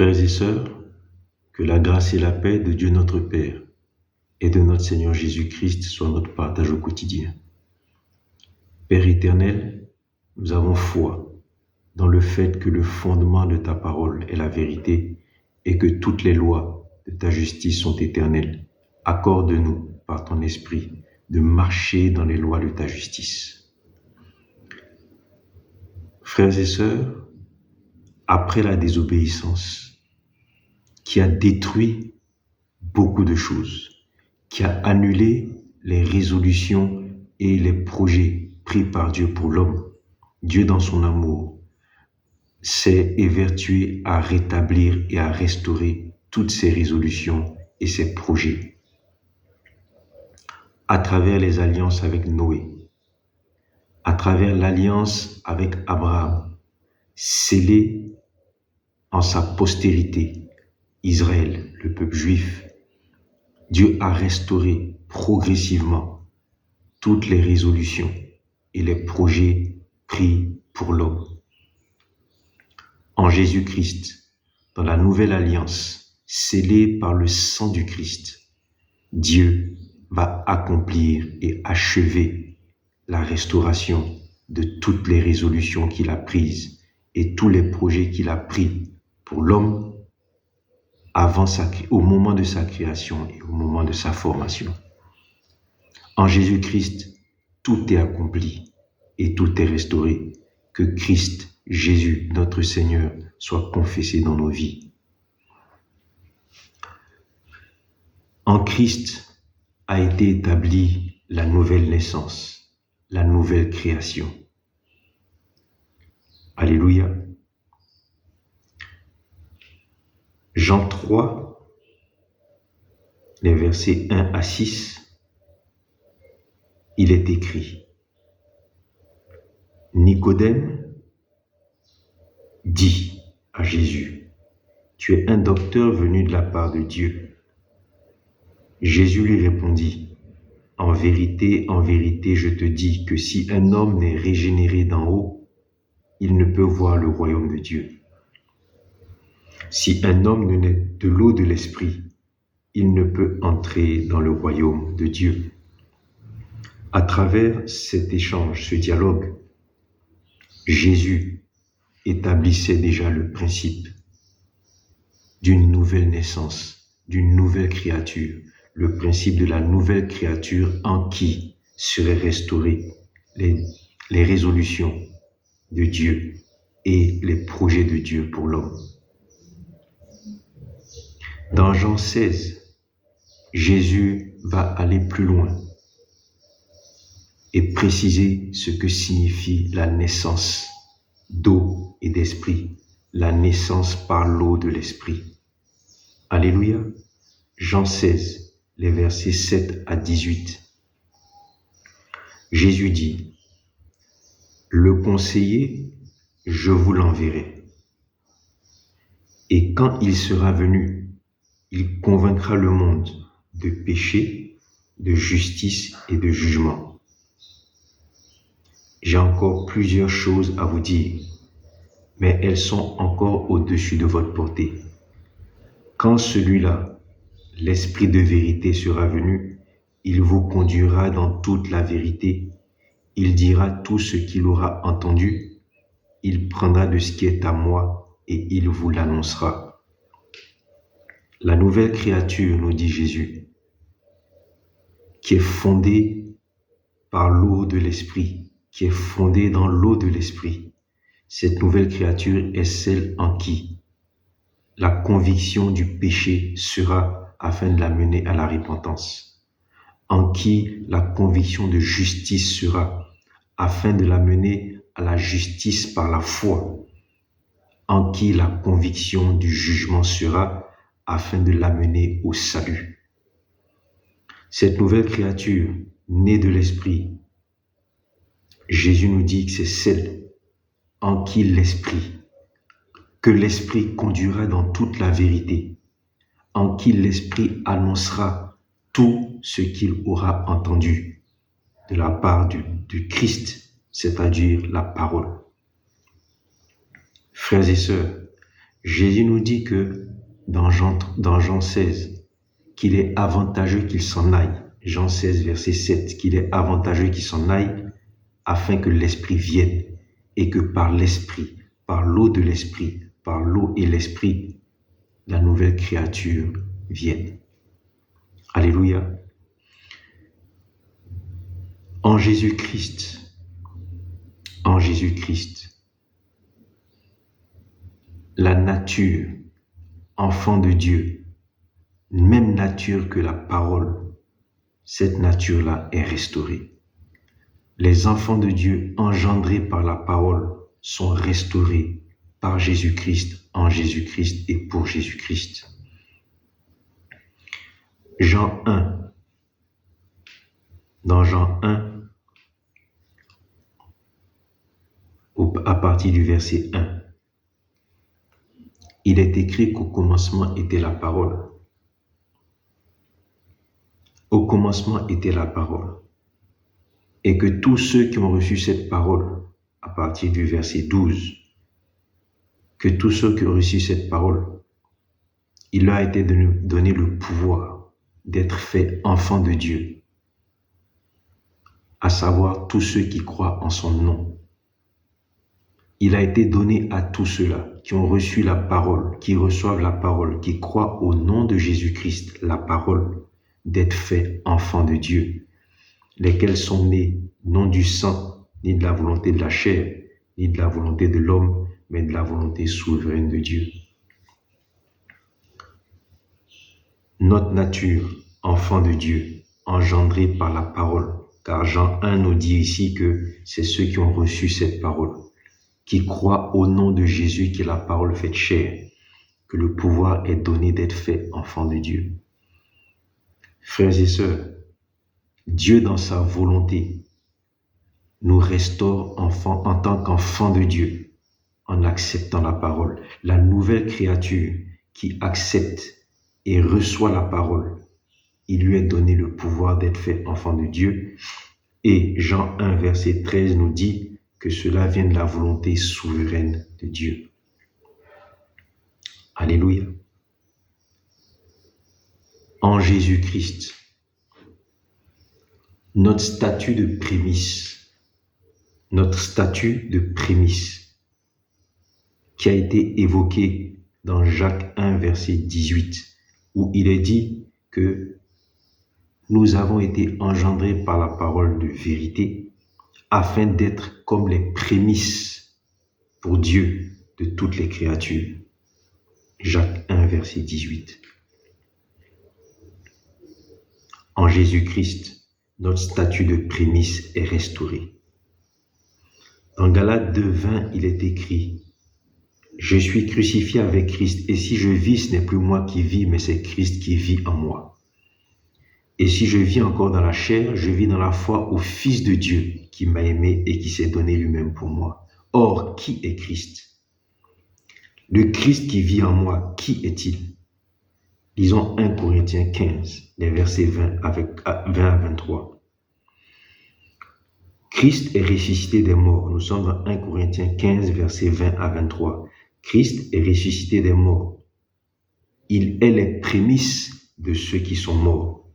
Frères et sœurs, que la grâce et la paix de Dieu notre Père et de notre Seigneur Jésus-Christ soient notre partage au quotidien. Père éternel, nous avons foi dans le fait que le fondement de ta parole est la vérité et que toutes les lois de ta justice sont éternelles. Accorde-nous, par ton esprit, de marcher dans les lois de ta justice. Frères et sœurs, après la désobéissance qui a détruit beaucoup de choses, qui a annulé les résolutions et les projets pris par Dieu pour l'homme, Dieu dans son amour s'est évertué à rétablir et à restaurer toutes ces résolutions et ces projets à travers les alliances avec Noé, à travers l'alliance avec Abraham, scellée en sa postérité, Israël, le peuple juif. Dieu a restauré progressivement toutes les résolutions et les projets pris pour l'homme. En Jésus-Christ, dans la nouvelle alliance, scellée par le sang du Christ, Dieu va accomplir et achever la restauration de toutes les résolutions qu'il a prises et tous les projets qu'il a pris pour l'homme au moment de sa création et au moment de sa formation. En Jésus-Christ, tout est accompli et tout est restauré. Que Christ, Jésus, notre Seigneur, soit confessé dans nos vies. En Christ a été établie la nouvelle naissance, la nouvelle création. Alléluia. Jean 3, les versets 1 à 6, il est écrit: Nicodème dit à Jésus: Tu es un docteur venu de la part de Dieu. Jésus lui répondit: En vérité, je te dis que si un homme n'est régénéré d'en haut, il ne peut voir le royaume de Dieu. Si un homme ne naît de l'eau de l'esprit, il ne peut entrer dans le royaume de Dieu. À travers cet échange, ce dialogue, Jésus établissait déjà le principe d'une nouvelle naissance, d'une nouvelle créature, le principe de la nouvelle créature en qui seraient restaurées les résolutions de Dieu et les projets de Dieu pour l'homme. Dans Jean 16, Jésus va aller plus loin et préciser ce que signifie la naissance d'eau et d'esprit, la naissance par l'eau de l'esprit. Alléluia. Jean 16, les versets 7 à 18. Jésus dit: Le conseiller, je vous l'enverrai. Et quand il sera venu, il convaincra le monde de péché, de justice et de jugement. J'ai encore plusieurs choses à vous dire, mais elles sont encore au-dessus de votre portée. Quand celui-là, l'Esprit de vérité, sera venu, il vous conduira dans toute la vérité. Il dira tout ce qu'il aura entendu. Il prendra de ce qui est à moi et il vous l'annoncera. La nouvelle créature, nous dit Jésus, qui est fondée par l'eau de l'Esprit, qui est fondée dans l'eau de l'Esprit. Cette nouvelle créature est celle en qui la conviction du péché sera afin de l'amener à la repentance, en qui la conviction de justice sera afin de l'amener à la justice par la foi, en qui la conviction du jugement sera afin de l'amener au salut. Cette nouvelle créature, née de l'Esprit, Jésus nous dit que c'est celle en qui que l'Esprit conduira dans toute la vérité, en qui l'Esprit annoncera tout ce qu'il aura entendu de la part du Christ, c'est-à-dire la parole. Frères et sœurs, Jésus nous dit que dans Jean 16, qu'il est avantageux qu'il s'en aille. Jean 16, verset 7, qu'il est avantageux qu'il s'en aille afin que l'Esprit vienne et que par l'Esprit, par l'eau de l'Esprit, par l'eau et l'Esprit, la nouvelle créature vienne. Alléluia. En Jésus-Christ, la nature, enfant de Dieu, même nature que la parole, cette nature-là est restaurée. Les enfants de Dieu engendrés par la parole sont restaurés par Jésus-Christ, en Jésus-Christ et pour Jésus-Christ. Jean 1. Dans Jean 1, à partir du verset 1, il est écrit qu'au commencement était la parole. Au commencement était la parole. Et que tous ceux qui ont reçu cette parole, à partir du verset 12, que tous ceux qui ont reçu cette parole, il leur a été donné le pouvoir d'être faits enfants de Dieu, à savoir tous ceux qui croient en son nom. Il a été donné à tous ceux-là qui ont reçu la parole, qui reçoivent la parole, qui croient au nom de Jésus-Christ, la parole, d'être faits enfants de Dieu, lesquels sont nés non du sang, ni de la volonté de la chair, ni de la volonté de l'homme, mais de la volonté souveraine de Dieu. Notre nature, enfant de Dieu, engendrée par la parole, car Jean 1 nous dit ici que c'est ceux qui ont reçu cette parole, qui croient au nom de Jésus qui est la parole faite chair, que le pouvoir est donné d'être fait enfant de Dieu. Frères et sœurs, Dieu dans sa volonté nous restaure enfants en tant qu'enfants de Dieu en acceptant la parole. La nouvelle créature qui accepte et reçoit la parole, il lui est donné le pouvoir d'être fait enfant de Dieu. Et Jean 1, verset 13 nous dit que cela vient de la volonté souveraine de Dieu. Alléluia. En Jésus-Christ, notre statut de prémisse qui a été évoqué dans Jacques 1, verset 18, où il est dit que nous avons été engendrés par la parole de vérité afin d'être comme les prémices pour Dieu de toutes les créatures. Jacques 1, verset 18. En Jésus-Christ, notre statut de prémisse est restauré. Dans Galates 2, 20, il est écrit « Je suis crucifié avec Christ, et si je vis, ce n'est plus moi qui vis, mais c'est Christ qui vit en moi. Et si je vis encore dans la chair, je vis dans la foi au Fils de Dieu qui m'a aimé et qui s'est donné lui-même pour moi. Or, qui est Christ? Le Christ qui vit en moi, qui est-il? » Lisons 1 Corinthiens 15, les versets 20 à 23. Christ est ressuscité des morts. Nous sommes dans 1 Corinthiens 15, versets 20 à 23. Christ est ressuscité des morts. Il est les prémices de ceux qui sont morts.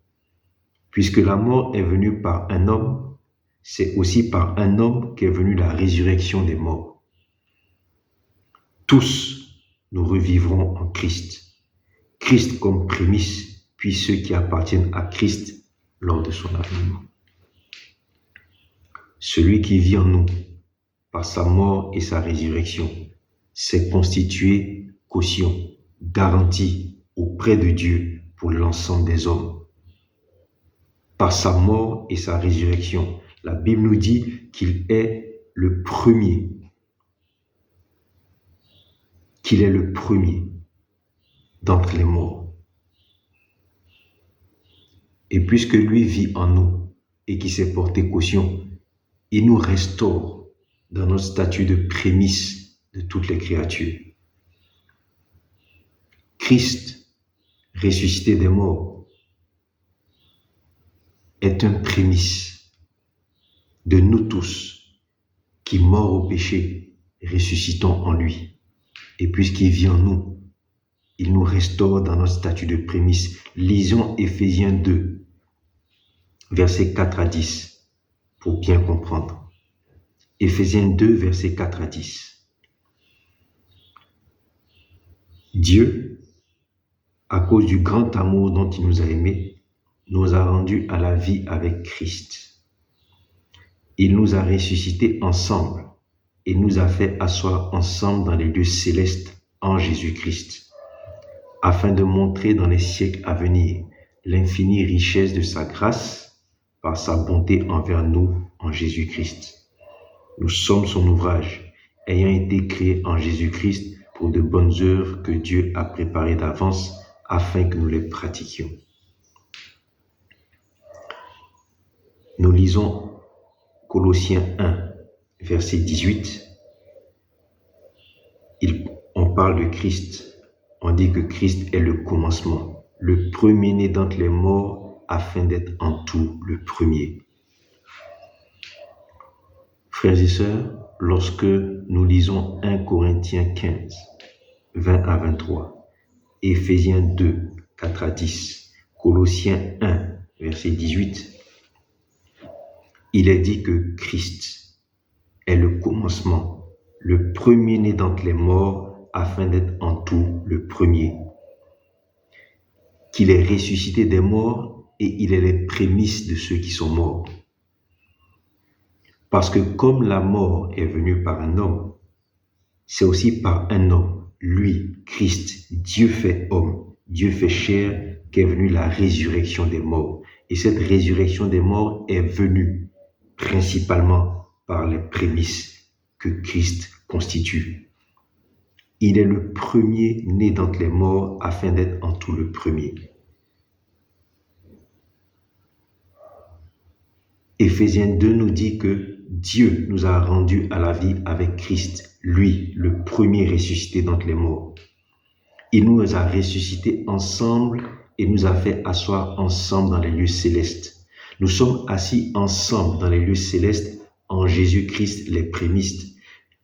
Puisque la mort est venue par un homme, c'est aussi par un homme qu'est venue la résurrection des morts. Tous, nous revivrons en Christ. Christ comme prémisse, puis ceux qui appartiennent à Christ lors de son avènement. Celui qui vit en nous, par sa mort et sa résurrection, s'est constitué caution, garantie auprès de Dieu pour l'ensemble des hommes. Par sa mort et sa résurrection, la Bible nous dit qu'il est le premier. Qu'il est le premier d'entre les morts. Et puisque lui vit en nous et qui s'est porté caution, il nous restaure dans notre statut de prémisse de toutes les créatures. Christ, ressuscité des morts, est un prémisse de nous tous qui, morts au péché, ressuscitons en lui. Et puisqu'il vit en nous, il nous restaure dans notre statut de prémisse. Lisons Éphésiens 2, versets 4 à 10, pour bien comprendre. Éphésiens 2, versets 4 à 10. Dieu, à cause du grand amour dont il nous a aimés, nous a rendus à la vie avec Christ. Il nous a ressuscités ensemble et nous a fait asseoir ensemble dans les lieux célestes en Jésus-Christ, afin de montrer dans les siècles à venir l'infinie richesse de sa grâce par sa bonté envers nous en Jésus-Christ. Nous sommes son ouvrage, ayant été créés en Jésus-Christ pour de bonnes œuvres que Dieu a préparées d'avance afin que nous les pratiquions. Nous lisons Colossiens 1, verset 18. On parle de Christ. On dit que Christ est le commencement, le premier-né d'entre les morts, afin d'être en tout le premier. Frères et sœurs, lorsque nous lisons 1 Corinthiens 15, 20 à 23, Éphésiens 2, 4 à 10, Colossiens 1, verset 18, il est dit que Christ est le commencement, le premier-né d'entre les morts, afin d'être en tout le premier. Qu'il est ressuscité des morts et il est les prémices de ceux qui sont morts. Parce que comme la mort est venue par un homme, c'est aussi par un homme, lui, Christ, Dieu fait homme, Dieu fait chair, qu'est venue la résurrection des morts. Et cette résurrection des morts est venue principalement par les prémices que Christ constitue. Il est le premier né d'entre les morts afin d'être en tout le premier. Éphésiens 2 nous dit que Dieu nous a rendus à la vie avec Christ, lui, le premier ressuscité d'entre les morts. Il nous a ressuscités ensemble et nous a fait asseoir ensemble dans les lieux célestes. Nous sommes assis ensemble dans les lieux célestes en Jésus-Christ, les prémices.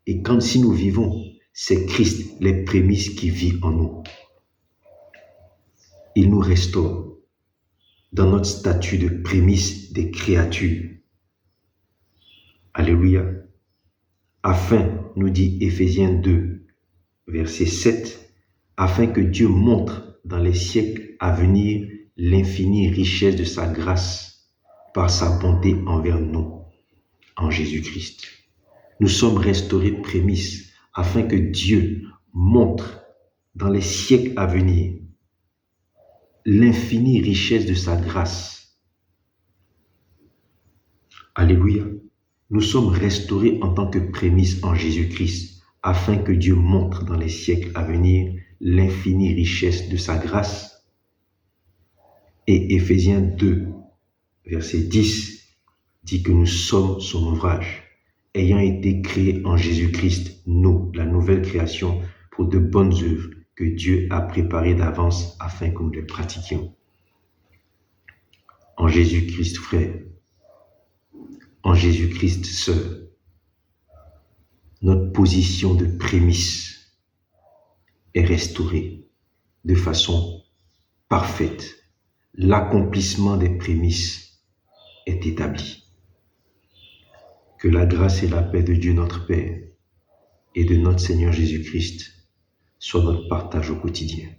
Et si nous vivons, c'est Christ, les prémices, qui vit en nous. Il nous restaure dans notre statut de prémices des créatures. Alléluia. Afin, nous dit Éphésiens 2, verset 7, afin que Dieu montre dans les siècles à venir l'infinie richesse de sa grâce par sa bonté envers nous en Jésus-Christ. Nous sommes restaurés prémices afin que Dieu montre dans les siècles à venir l'infinie richesse de sa grâce. Alléluia. Nous sommes restaurés en tant que prémices en Jésus-Christ afin que Dieu montre dans les siècles à venir l'infinie richesse de sa grâce. Et Éphésiens 2, verset 10, dit que nous sommes son ouvrage, ayant été créés en Jésus-Christ, nous, la nouvelle création, pour de bonnes œuvres que Dieu a préparées d'avance afin que nous les pratiquions. En Jésus-Christ, frère, en Jésus-Christ, sœur, notre position de prémisse est restaurée de façon parfaite. L'accomplissement des prémices est établi. Que la grâce et la paix de Dieu notre Père et de notre Seigneur Jésus-Christ soient notre partage au quotidien.